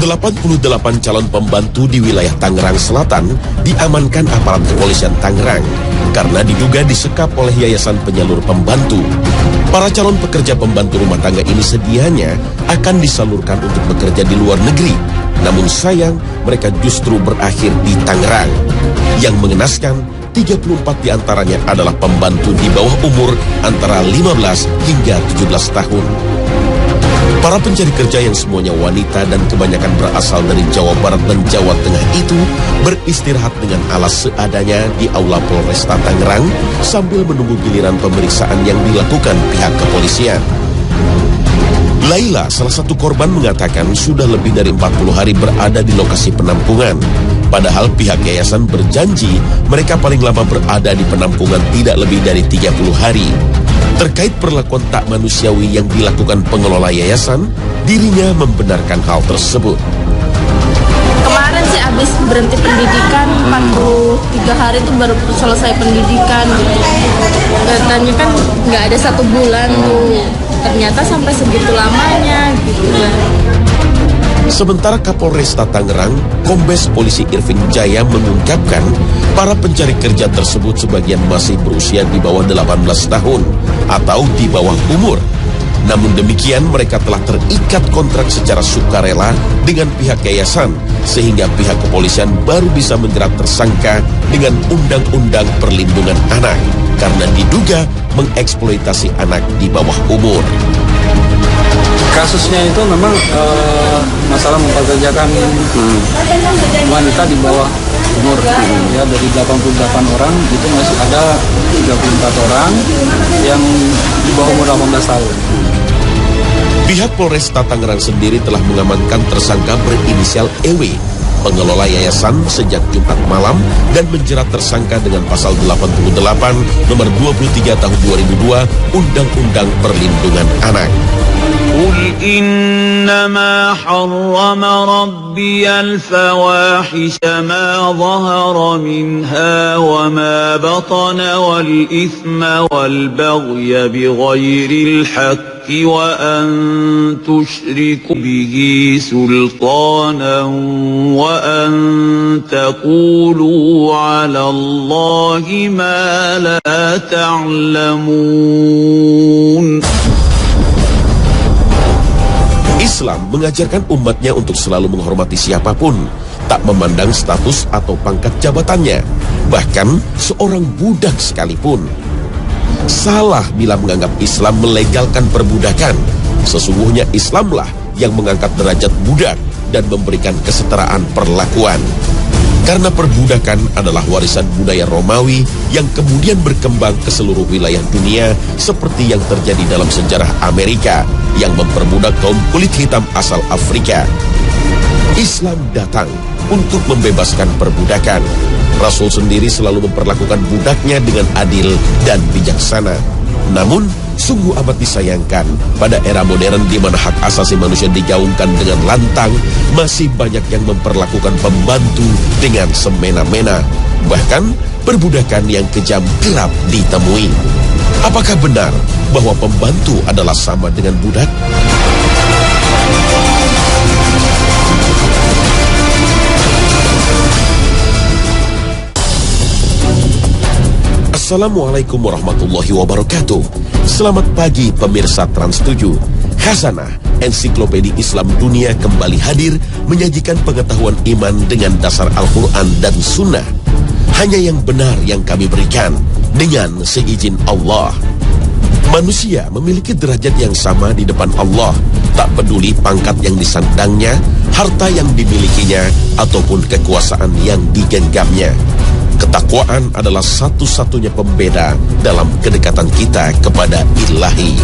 88 calon pembantu di wilayah Tangerang Selatan diamankan aparat kepolisian Tangerang karena diduga disekap oleh yayasan penyalur pembantu. Para calon pekerja pembantu rumah tangga ini sedianya akan disalurkan untuk bekerja di luar negeri. Namun sayang, mereka justru berakhir di Tangerang. Yang mengenaskan, 34 diantaranya adalah pembantu di bawah umur antara 15 hingga 17 tahun. Para pencari kerja yang semuanya wanita dan kebanyakan berasal dari Jawa Barat dan Jawa Tengah itu beristirahat dengan alas seadanya di Aula Polresta Tangerang sambil menunggu giliran pemeriksaan yang dilakukan pihak kepolisian. Laila, salah satu korban, mengatakan sudah lebih dari 40 hari berada di lokasi penampungan. Padahal pihak yayasan berjanji mereka paling lama berada di penampungan tidak lebih dari 30 hari. Terkait perlakuan tak manusiawi yang dilakukan pengelola yayasan, dirinya membenarkan hal tersebut. Kemarin sih habis berhenti pendidikan, 43 hari itu baru selesai pendidikan gitu. Katanya kan nggak ada 1 bulan tuh, ternyata sampai segitu lamanya gitu. Sementara Kapolresta Tangerang, Kombes Polisi Irvin Jaya mengungkapkan para pencari kerja tersebut sebagian masih berusia di bawah 18 tahun atau di bawah umur. Namun demikian mereka telah terikat kontrak secara sukarela dengan pihak yayasan sehingga pihak kepolisian baru bisa menjerat tersangka dengan Undang-Undang Perlindungan Anak karena diduga mengeksploitasi anak di bawah umur. Kasusnya itu memang masalah mempekerjakan wanita di bawah umur, ya, dari 88 orang itu masih ada 34 orang yang di bawah umur 18 tahun. Pihak Polresta Tangerang sendiri telah mengamankan tersangka berinisial EW, pengelola yayasan, sejak Jumat malam dan menjerat tersangka dengan pasal 88 nomor 23 tahun 2002 Undang-Undang Perlindungan Anak. قل إنما حرم ربي الفواحش ما ظهر منها وما بطن والإثم والبغي بغير الحق وأن تشركوا به سلطانا وأن تقولوا على الله ما لا تعلمون. Islam mengajarkan umatnya untuk selalu menghormati siapapun, tak memandang status atau pangkat jabatannya, bahkan seorang budak sekalipun. Salah bila menganggap Islam melegalkan perbudakan. Sesungguhnya Islamlah yang mengangkat derajat budak dan memberikan kesetaraan perlakuan. Karena perbudakan adalah warisan budaya Romawi yang kemudian berkembang ke seluruh wilayah dunia seperti yang terjadi dalam sejarah Amerika yang memperbudak kaum kulit hitam asal Afrika. Islam datang untuk membebaskan perbudakan. Rasul sendiri selalu memperlakukan budaknya dengan adil dan bijaksana. Namun, sungguh amat disayangkan pada era modern di mana hak asasi manusia digaungkan dengan lantang, masih banyak yang memperlakukan pembantu dengan semena-mena. Bahkan, perbudakan yang kejam kerap ditemui. Apakah benar bahwa pembantu adalah sama dengan budak? Assalamualaikum warahmatullahi wabarakatuh. Selamat pagi pemirsa Trans 7. Khazanah Ensiklopedi Islam Dunia kembali hadir menyajikan pengetahuan iman dengan dasar Al-Quran dan Sunnah. Hanya yang benar yang kami berikan dengan seizin Allah. Manusia memiliki derajat yang sama di depan Allah, tak peduli pangkat yang disandangnya, harta yang dimilikinya, ataupun kekuasaan yang digenggamnya. Ketakwaan adalah satu-satunya pembeda dalam kedekatan kita kepada Ilahi.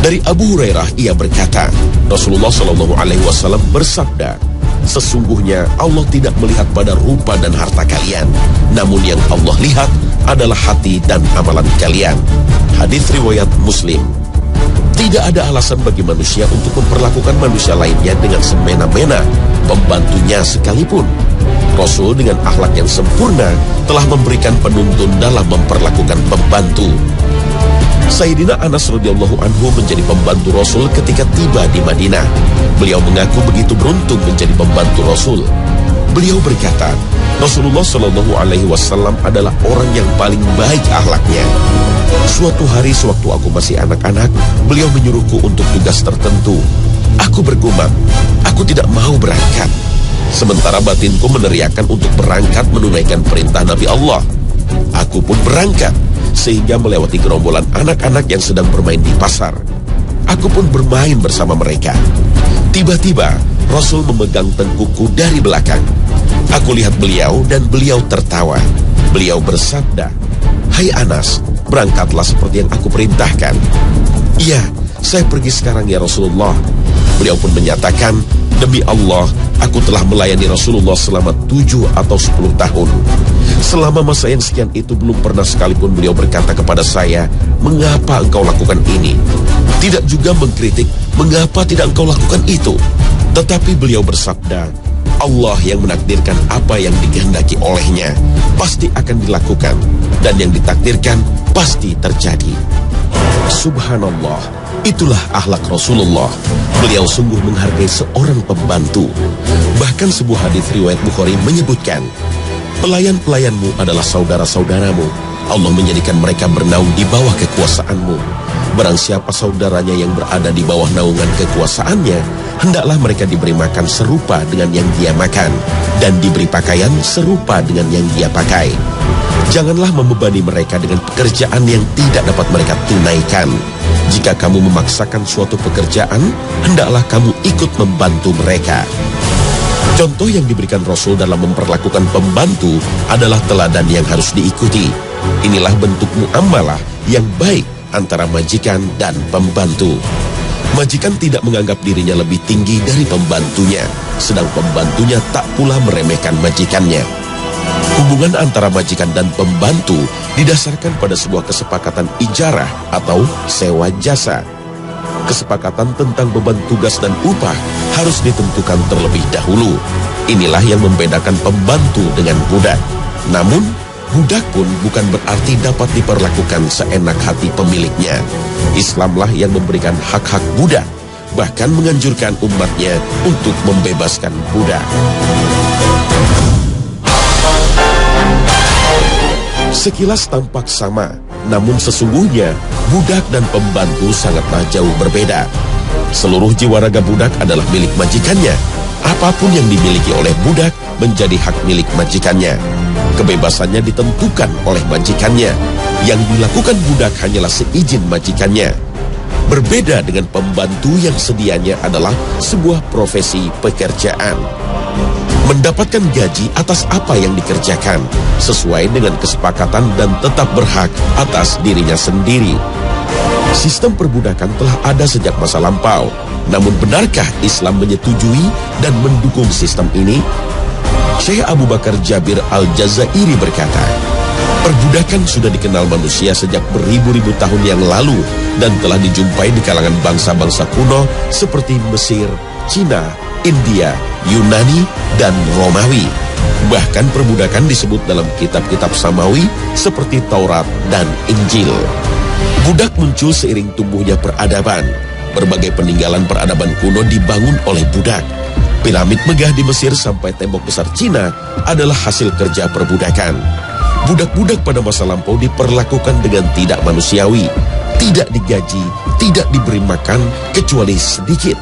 Dari Abu Hurairah ia berkata, Rasulullah SAW bersabda, sesungguhnya Allah tidak melihat pada rupa dan harta kalian, namun yang Allah lihat adalah hati dan amalan kalian. Hadis riwayat Muslim. Tidak ada alasan bagi manusia untuk memperlakukan manusia lainnya dengan semena-mena, pembantunya sekalipun. Rasul dengan akhlak yang sempurna telah memberikan penuntun dalam memperlakukan pembantu. Sayyidina Anas radhiyallahu anhu menjadi pembantu Rasul ketika tiba di Madinah. Beliau mengaku begitu beruntung menjadi pembantu Rasul. Beliau berkata, Rasulullah Shallallahu Alaihi Wasallam adalah orang yang paling baik akhlaknya. Suatu hari sewaktu aku masih anak-anak, beliau menyuruhku untuk tugas tertentu. Aku bergumam, aku tidak mau berangkat. Sementara batinku meneriakkan untuk berangkat menunaikan perintah Nabi Allah. Aku pun berangkat, sehingga melewati gerombolan anak-anak yang sedang bermain di pasar. Aku pun bermain bersama mereka. Tiba-tiba, Rasul memegang tengkukku dari belakang. Aku lihat beliau dan beliau tertawa. Beliau bersabda, "Hai Anas, berangkatlah seperti yang aku perintahkan." "Iya, saya pergi sekarang ya Rasulullah." Beliau pun menyatakan, "Demi Allah, aku telah melayani Rasulullah selama 7 atau 10 tahun. Selama masa yang sekian itu belum pernah sekalipun beliau berkata kepada saya, 'Mengapa engkau lakukan ini?' Tidak juga mengkritik, 'Mengapa tidak engkau lakukan itu?' Tetapi beliau bersabda, 'Allah yang menakdirkan apa yang dikehendaki olehnya pasti akan dilakukan, dan yang ditakdirkan pasti terjadi.'" Subhanallah, itulah akhlak Rasulullah. Beliau sungguh menghargai seorang pembantu. Bahkan sebuah hadis riwayat Bukhari menyebutkan, "Pelayan-pelayanmu adalah saudara-saudaramu. Allah menjadikan mereka bernaung di bawah kekuasaanmu. Barang siapa saudaranya yang berada di bawah naungan kekuasaannya, hendaklah mereka diberi makan serupa dengan yang dia makan, dan diberi pakaian serupa dengan yang dia pakai. Janganlah membebani mereka dengan pekerjaan yang tidak dapat mereka tunaikan. Jika kamu memaksakan suatu pekerjaan, hendaklah kamu ikut membantu mereka." Contoh yang diberikan Rasul dalam memperlakukan pembantu adalah teladan yang harus diikuti. Inilah bentuk muamalah yang baik antara majikan dan pembantu. Majikan tidak menganggap dirinya lebih tinggi dari pembantunya, sedang pembantunya tak pula meremehkan majikannya. Hubungan antara majikan dan pembantu didasarkan pada sebuah kesepakatan ijarah atau sewa jasa. Kesepakatan tentang beban tugas dan upah harus ditentukan terlebih dahulu. Inilah yang membedakan pembantu dengan budak. Namun, budak pun bukan berarti dapat diperlakukan seenak hati pemiliknya. Islamlah yang memberikan hak-hak budak, bahkan menganjurkan umatnya untuk membebaskan budak. Sekilas tampak sama, namun sesungguhnya budak dan pembantu sangatlah jauh berbeda. Seluruh jiwa raga budak adalah milik majikannya. Apapun yang dimiliki oleh budak menjadi hak milik majikannya. Kebebasannya ditentukan oleh majikannya. Yang dilakukan budak hanyalah seizin majikannya. Berbeda dengan pembantu yang sedianya adalah sebuah profesi pekerjaan. Mendapatkan gaji atas apa yang dikerjakan, sesuai dengan kesepakatan dan tetap berhak atas dirinya sendiri. Sistem perbudakan telah ada sejak masa lampau. Namun benarkah Islam menyetujui dan mendukung sistem ini? Syekh Abu Bakar Jabir Al-Jazairi berkata, "Perbudakan sudah dikenal manusia sejak beribu-ribu tahun yang lalu dan telah dijumpai di kalangan bangsa-bangsa kuno seperti Mesir, Cina, India, Yunani, dan Romawi. Bahkan perbudakan disebut dalam kitab-kitab Samawi seperti Taurat dan Injil." Budak muncul seiring tumbuhnya peradaban. Berbagai peninggalan peradaban kuno dibangun oleh budak. Piramid megah di Mesir sampai tembok besar Cina adalah hasil kerja perbudakan. Budak-budak pada masa lampau diperlakukan dengan tidak manusiawi, tidak digaji, tidak diberi makan kecuali sedikit,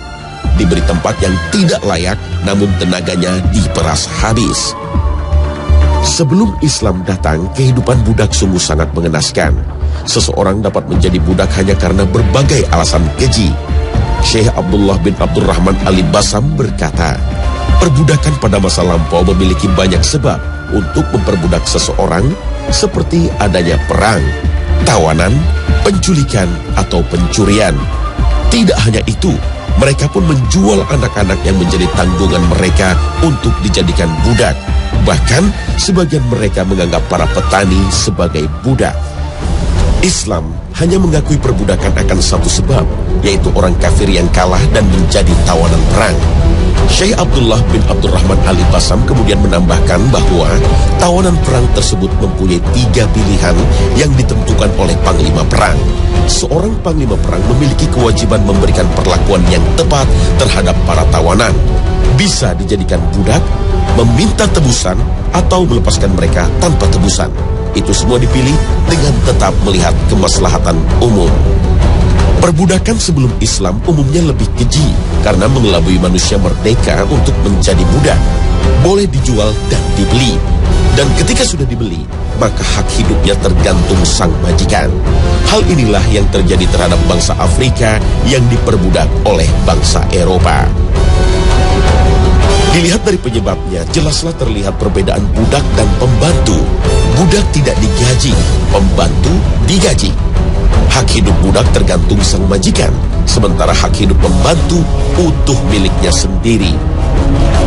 diberi tempat yang tidak layak, namun tenaganya diperas habis. Sebelum Islam datang, kehidupan budak sungguh sangat mengenaskan. Seseorang dapat menjadi budak hanya karena berbagai alasan keji. Syekh Abdullah bin Abdurrahman Al-Basam berkata, perbudakan pada masa lampau memiliki banyak sebab untuk memperbudak seseorang, seperti adanya perang, tawanan, penculikan, atau pencurian. Tidak hanya itu, mereka pun menjual anak-anak yang menjadi tanggungan mereka untuk dijadikan budak. Bahkan, sebagian mereka menganggap para petani sebagai budak. Islam hanya mengakui perbudakan akan satu sebab, yaitu orang kafir yang kalah dan menjadi tawanan perang. Syekh Abdullah bin Abdurrahman Ali Basam kemudian menambahkan bahwa tawanan perang tersebut mempunyai 3 pilihan yang ditentukan oleh panglima perang. Seorang panglima perang memiliki kewajiban memberikan perlakuan yang tepat terhadap para tawanan. Bisa dijadikan budak, meminta tebusan, atau melepaskan mereka tanpa tebusan. Itu semua dipilih dengan tetap melihat kemaslahatan umum. Perbudakan sebelum Islam umumnya lebih keji karena mengelabui manusia merdeka untuk menjadi budak. Boleh dijual dan dibeli. Dan ketika sudah dibeli, maka hak hidupnya tergantung sang majikan. Hal inilah yang terjadi terhadap bangsa Afrika yang diperbudak oleh bangsa Eropa. Dilihat dari penyebabnya, jelaslah terlihat perbedaan budak dan pembantu. Budak tidak digaji, pembantu digaji. Hak hidup budak tergantung sang majikan, sementara hak hidup pembantu utuh miliknya sendiri.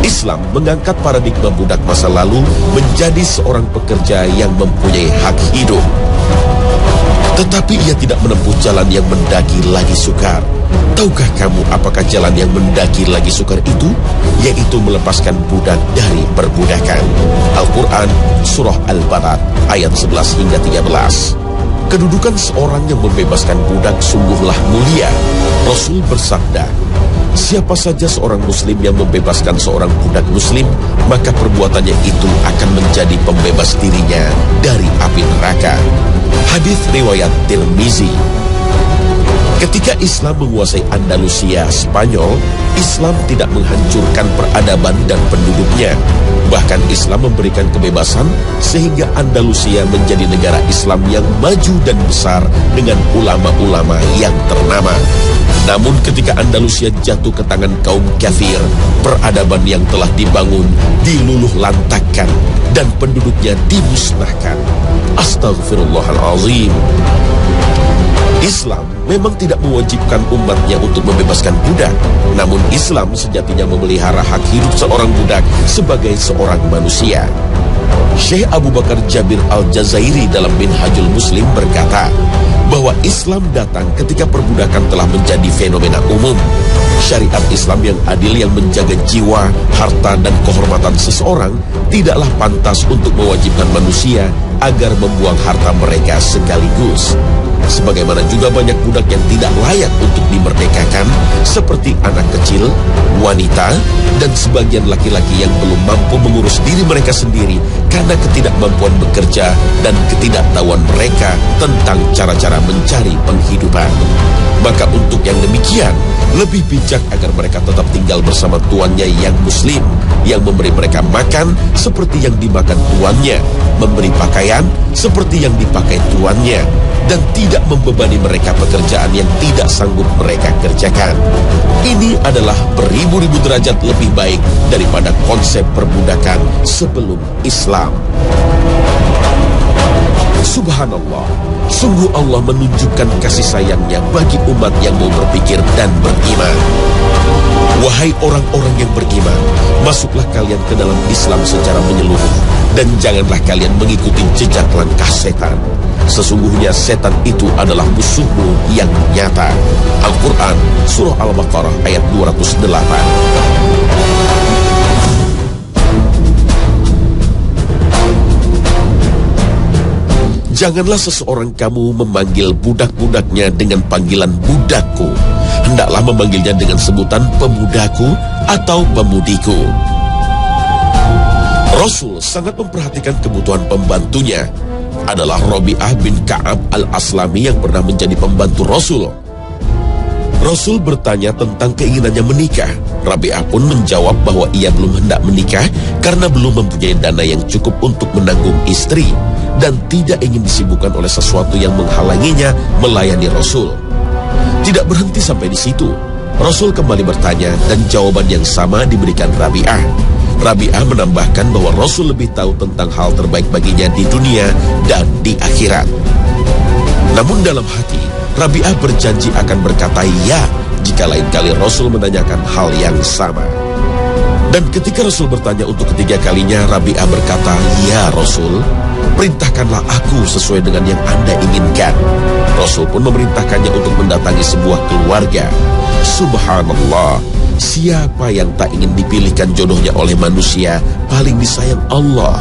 Islam mengangkat paradigma budak masa lalu menjadi seorang pekerja yang mempunyai hak hidup. Tetapi ia tidak menempuh jalan yang mendaki lagi sukar. Tahukah kamu apakah jalan yang mendaki lagi sukar itu? Yaitu melepaskan budak dari perbudakan. Al-Quran, Surah Al-Balad, ayat 11 hingga 13. Kedudukan seorang yang membebaskan budak sungguhlah mulia. Rasul bersabda, siapa saja seorang muslim yang membebaskan seorang budak muslim, maka perbuatannya itu akan menjadi pembebas dirinya dari api neraka. Hadis riwayat Tirmizi. Ketika Islam menguasai Andalusia, Spanyol, Islam tidak menghancurkan peradaban dan penduduknya. Bahkan Islam memberikan kebebasan sehingga Andalusia menjadi negara Islam yang maju dan besar dengan ulama-ulama yang ternama. Namun ketika Andalusia jatuh ke tangan kaum kafir, peradaban yang telah dibangun diluluh lantakkan dan penduduknya dimusnahkan. Astaghfirullahalazim. Islam memang tidak mewajibkan umatnya untuk membebaskan budak, namun Islam sejatinya memelihara hak hidup seorang budak sebagai seorang manusia. Syekh Abu Bakar Jabir Al-Jazairi dalam Minhajul Muslim berkata bahwa Islam datang ketika perbudakan telah menjadi fenomena umum. Syariat Islam yang adil yang menjaga jiwa, harta, dan kehormatan seseorang tidaklah pantas untuk mewajibkan manusia agar membuang harta mereka sekaligus. Sebagaimana juga banyak budak yang tidak layak untuk dimerdekakan, seperti anak kecil, wanita, dan sebagian laki-laki yang belum mampu mengurus diri mereka sendiri karena ketidakmampuan bekerja dan ketidaktahuan mereka tentang cara-cara mencari penghidupan. Maka untuk yang demikian, lebih bijak agar mereka tetap tinggal bersama tuannya yang muslim, yang memberi mereka makan seperti yang dimakan tuannya, memberi pakaian seperti yang dipakai tuannya, dan tidak membebani mereka pekerjaan yang tidak sanggup mereka kerjakan. Ini adalah beribu-ribu derajat lebih baik daripada konsep perbudakan sebelum Islam. Subhanallah, sungguh Allah menunjukkan kasih sayangnya bagi umat yang mau berpikir dan beriman. Wahai orang-orang yang beriman, masuklah kalian ke dalam Islam secara menyeluruh, dan janganlah kalian mengikuti jejak langkah setan. Sesungguhnya setan itu adalah musuhmu yang nyata. Al-Quran, Surah Al-Baqarah ayat 208. Janganlah seseorang kamu memanggil budak-budaknya dengan panggilan budakku. Hendaklah memanggilnya dengan sebutan pemudaku atau pemudiku. Rasul sangat memperhatikan kebutuhan pembantunya. Adalah Rabi'ah bin Ka'ab al-Aslami yang pernah menjadi pembantu Rasul. Rasul bertanya tentang keinginannya menikah. Rabi'ah pun menjawab bahwa ia belum hendak menikah karena belum mempunyai dana yang cukup untuk menanggung istri dan tidak ingin disibukkan oleh sesuatu yang menghalanginya melayani Rasul. Tidak berhenti sampai di situ. Rasul kembali bertanya dan jawaban yang sama diberikan Rabi'ah. Rabi'ah menambahkan bahwa Rasul lebih tahu tentang hal terbaik baginya di dunia dan di akhirat. Namun dalam hati, Rabi'ah berjanji akan berkata ya jika lain kali Rasul menanyakan hal yang sama. Dan ketika Rasul bertanya untuk ketiga kalinya, Rabi'ah berkata, ya Rasul, Perintahkanlah aku sesuai dengan yang Anda inginkan. Rasul pun memerintahkannya untuk mendatangi sebuah keluarga. Subhanallah, siapa yang tak ingin dipilihkan jodohnya oleh manusia paling disayang Allah.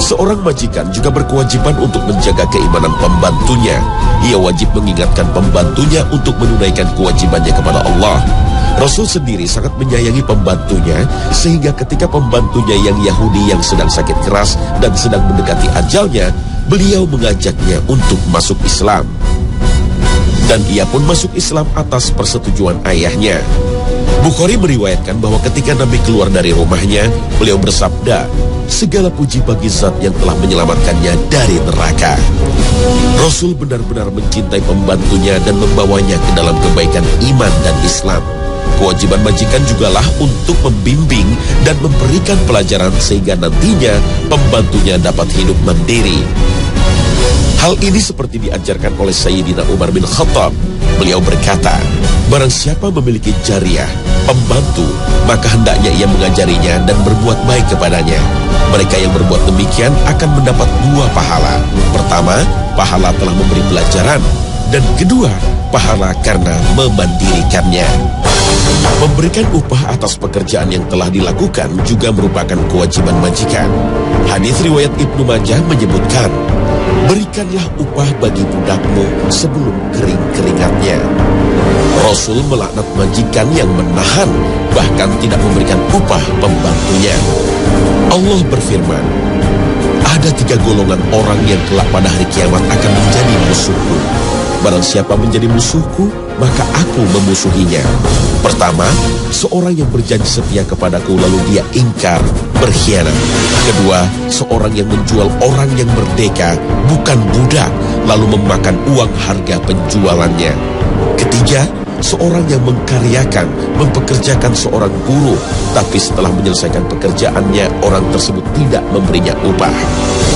Seorang majikan juga berkewajiban untuk menjaga keimanan pembantunya. Ia wajib mengingatkan pembantunya untuk menunaikan kewajibannya kepada Allah. Rasul sendiri sangat menyayangi pembantunya, sehingga ketika pembantunya yang Yahudi yang sedang sakit keras dan sedang mendekati ajalnya, beliau mengajaknya untuk masuk Islam. Dan ia pun masuk Islam atas persetujuan ayahnya. Bukhari meriwayatkan bahwa ketika Nabi keluar dari rumahnya, beliau bersabda, "Segala puji bagi Zat yang telah menyelamatkannya dari neraka." Rasul benar-benar mencintai pembantunya dan membawanya ke dalam kebaikan iman dan Islam. Kewajiban majikan jugalah untuk membimbing dan memberikan pelajaran sehingga nantinya pembantunya dapat hidup mandiri. Hal ini seperti diajarkan oleh Sayyidina Umar bin Khattab. Beliau berkata, barang siapa memiliki jariyah, pembantu, maka hendaknya ia mengajarinya dan berbuat baik kepadanya. Mereka yang berbuat demikian akan mendapat 2 pahala. Pertama, pahala telah memberi pelajaran. Dan kedua, pahala karena memandirikannya. Memberikan upah atas pekerjaan yang telah dilakukan juga merupakan kewajiban majikan. Hadis riwayat Ibnu Majah menyebutkan, berikanlah upah bagi budakmu sebelum kering keringatnya. Rasul melaknat majikan yang menahan, bahkan tidak memberikan upah pembantunya. Allah berfirman, ada 3 golongan orang yang kelak pada hari kiamat akan menjadi musuhku. Barang siapa menjadi musuhku, maka aku memusuhinya. Pertama, seorang yang berjanji setia kepadaku lalu dia ingkar, berkhianat. Kedua, seorang yang menjual orang yang merdeka, bukan budak, lalu memakan uang harga penjualannya. Ketiga, seorang yang mengkaryakan, mempekerjakan seorang buruh, tapi setelah menyelesaikan pekerjaannya, orang tersebut tidak memberinya upah.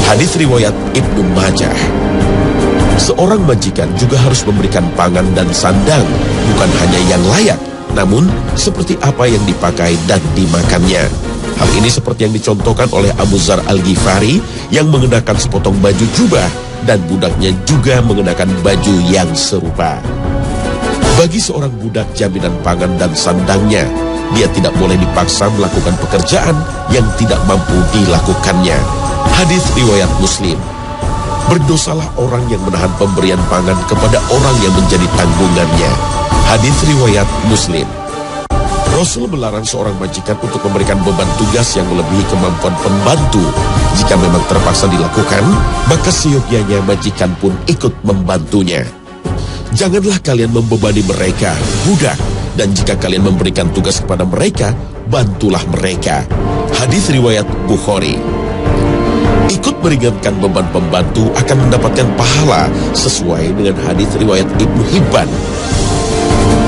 Hadis riwayat Ibnu Majah. Seorang majikan juga harus memberikan pangan dan sandang, bukan hanya yang layak, namun seperti apa yang dipakai dan dimakannya. Hal ini seperti yang dicontohkan oleh Abu Dzar Al-Ghifari yang mengenakan sepotong baju jubah dan budaknya juga mengenakan baju yang serupa. Bagi seorang budak jaminan pangan dan sandangnya, dia tidak boleh dipaksa melakukan pekerjaan yang tidak mampu dilakukannya. Hadis riwayat Muslim. Berdosalah orang yang menahan pemberian pangan kepada orang yang menjadi tanggungannya. Hadis riwayat Muslim. Rasul melarang seorang majikan untuk memberikan beban tugas yang melebihi kemampuan pembantu. Jika memang terpaksa dilakukan, maka seyogyanya majikan pun ikut membantunya. Janganlah kalian membebani mereka, budak, dan jika kalian memberikan tugas kepada mereka, bantulah mereka. Hadis riwayat Bukhari. Ikut meringankan beban pembantu akan mendapatkan pahala sesuai dengan hadis riwayat Ibnu Hibban.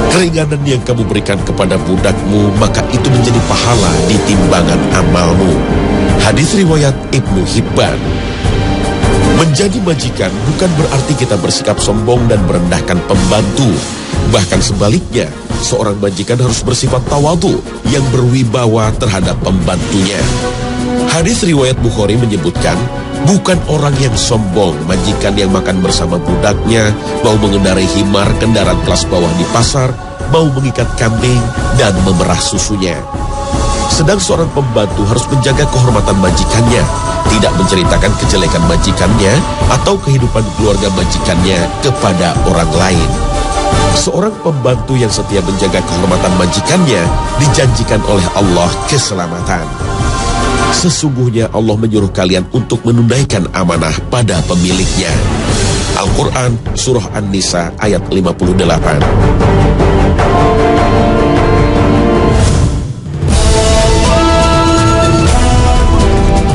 Keringanan yang kamu berikan kepada budakmu, maka itu menjadi pahala di timbangan amalmu. Hadis riwayat Ibnu Hibban. Menjadi majikan bukan berarti kita bersikap sombong dan merendahkan pembantu. Bahkan sebaliknya, seorang majikan harus bersifat tawadhu yang berwibawa terhadap pembantunya. Hadis riwayat Bukhari menyebutkan, bukan orang yang sombong majikan yang makan bersama budaknya, mau mengendarai himar kendaraan kelas bawah di pasar, mau mengikat kambing dan memerah susunya. Sedang seorang pembantu harus menjaga kehormatan majikannya, tidak menceritakan kejelekan majikannya atau kehidupan keluarga majikannya kepada orang lain. Seorang pembantu yang setia menjaga kehormatan majikannya dijanjikan oleh Allah keselamatan. Sesungguhnya Allah menyuruh kalian untuk menunaikan amanah pada pemiliknya. Al-Quran Surah An-Nisa ayat 58.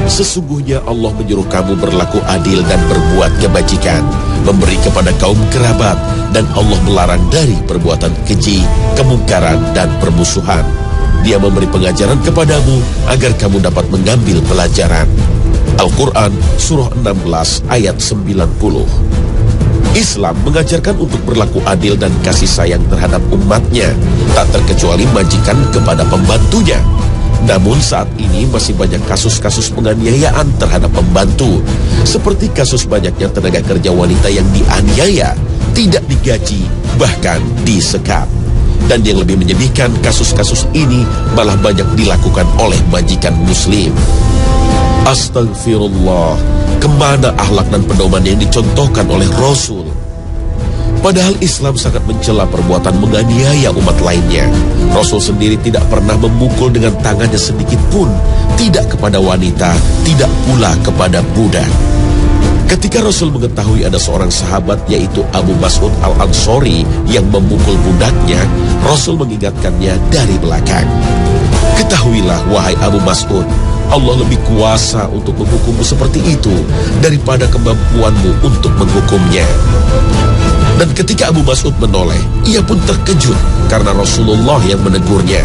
Sesungguhnya Allah menyuruh kamu berlaku adil dan berbuat kebajikan, memberi kepada kaum kerabat, dan Allah melarang dari perbuatan keji, kemungkaran, dan permusuhan. Dia memberi pengajaran kepadamu agar kamu dapat mengambil pelajaran. Al-Quran Surah 16 ayat 90. Islam mengajarkan untuk berlaku adil dan kasih sayang terhadap umatnya, tak terkecuali majikan kepada pembantunya. Namun saat ini masih banyak kasus-kasus penganiayaan terhadap pembantu, seperti kasus banyaknya tenaga kerja wanita yang dianiaya, tidak digaji, bahkan disekap. Dan yang lebih menyedihkan, kasus-kasus ini malah banyak dilakukan oleh majikan muslim. Astagfirullah, kemana akhlak dan pedoman yang dicontohkan oleh Rasul? Padahal Islam sangat mencela perbuatan menganiaya umat lainnya. Rasul sendiri tidak pernah memukul dengan tangannya sedikit pun, tidak kepada wanita, tidak pula kepada budak. Ketika Rasul mengetahui ada seorang sahabat yaitu Abu Mas'ud Al-Ansori yang memukul budaknya, Rasul mengingatkannya dari belakang. Ketahuilah wahai Abu Mas'ud, Allah lebih kuasa untuk menghukummu seperti itu daripada kemampuanmu untuk menghukumnya. Dan ketika Abu Mas'ud menoleh, ia pun terkejut karena Rasulullah yang menegurnya.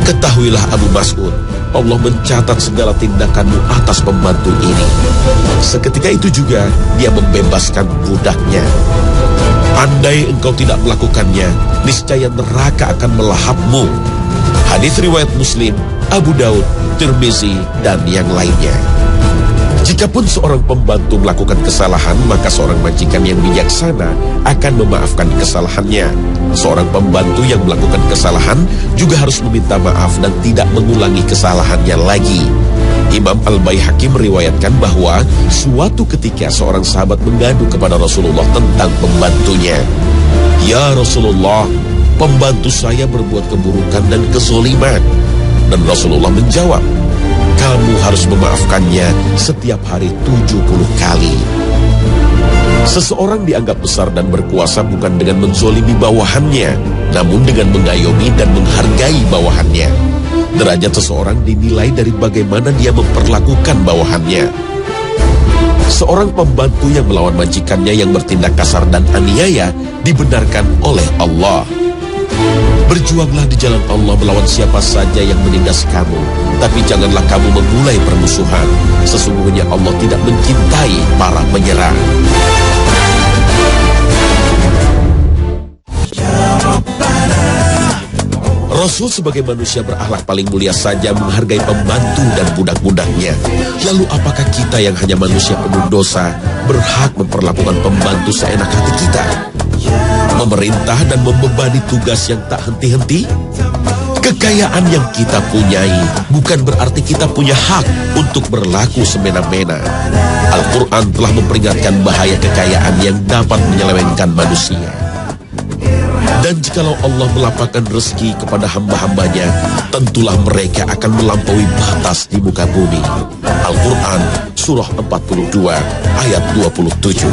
Ketahuilah Abu Mas'ud, Allah mencatat segala tindakanmu atas pembantu ini. Seketika itu juga dia membebaskan budaknya. Andai engkau tidak melakukannya, niscaya neraka akan melahapmu. Hadis riwayat Muslim, Abu Daud, Tirmizi, dan yang lainnya. Jikapun seorang pembantu melakukan kesalahan, maka seorang majikan yang bijaksana akan memaafkan kesalahannya. Seorang pembantu yang melakukan kesalahan juga harus meminta maaf dan tidak mengulangi kesalahannya lagi. Imam Al-Baihaqi meriwayatkan bahwa suatu ketika seorang sahabat mengadu kepada Rasulullah tentang pembantunya. Ya Rasulullah, pembantu saya berbuat keburukan dan kezoliman. Dan Rasulullah menjawab, kamu harus memaafkannya setiap hari 70 kali. Seseorang dianggap besar dan berkuasa bukan dengan menzolimi bawahannya, namun dengan mengayomi dan menghargai bawahannya. Derajat seseorang dinilai dari bagaimana dia memperlakukan bawahannya. Seorang pembantu yang melawan majikannya yang bertindak kasar dan aniaya dibenarkan oleh Allah. Berjuanglah di jalan Allah melawan siapa saja yang menindas kamu, tapi janganlah kamu memulai permusuhan. Sesungguhnya Allah tidak mencintai para penyerang. Rasul sebagai manusia berakhlak paling mulia saja menghargai pembantu dan budak-budaknya. Lalu apakah kita yang hanya manusia penuh dosa berhak memperlakukan pembantu seenak hati kita? Memerintah dan membebani tugas yang tak henti-henti? Kekayaan yang kita punyai bukan berarti kita punya hak untuk berlaku semena-mena. Al-Quran telah memperingatkan bahaya kekayaan yang dapat menyelewengkan manusia. Dan jikalau Allah melapangkan rezeki kepada hamba-hambanya, tentulah mereka akan melampaui batas di muka bumi. Al-Quran Surah 42 ayat 27.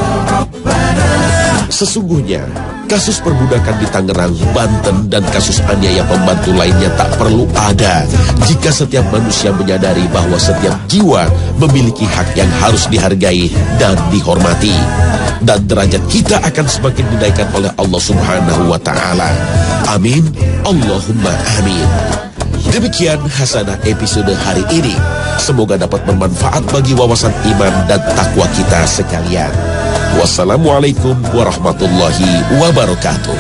Sesungguhnya, kasus perbudakan di Tangerang, Banten, dan kasus aniaya pembantu lainnya tak perlu ada jika setiap manusia menyadari bahwa setiap jiwa memiliki hak yang harus dihargai dan dihormati. Dan derajat kita akan semakin dinaikkan oleh Allah Subhanahu wa Ta'ala. Amin. Allahumma amin. Demikian Hasanah episode hari ini. Semoga dapat bermanfaat bagi wawasan iman dan takwa kita sekalian. Wassalamualaikum warahmatullahi wabarakatuh.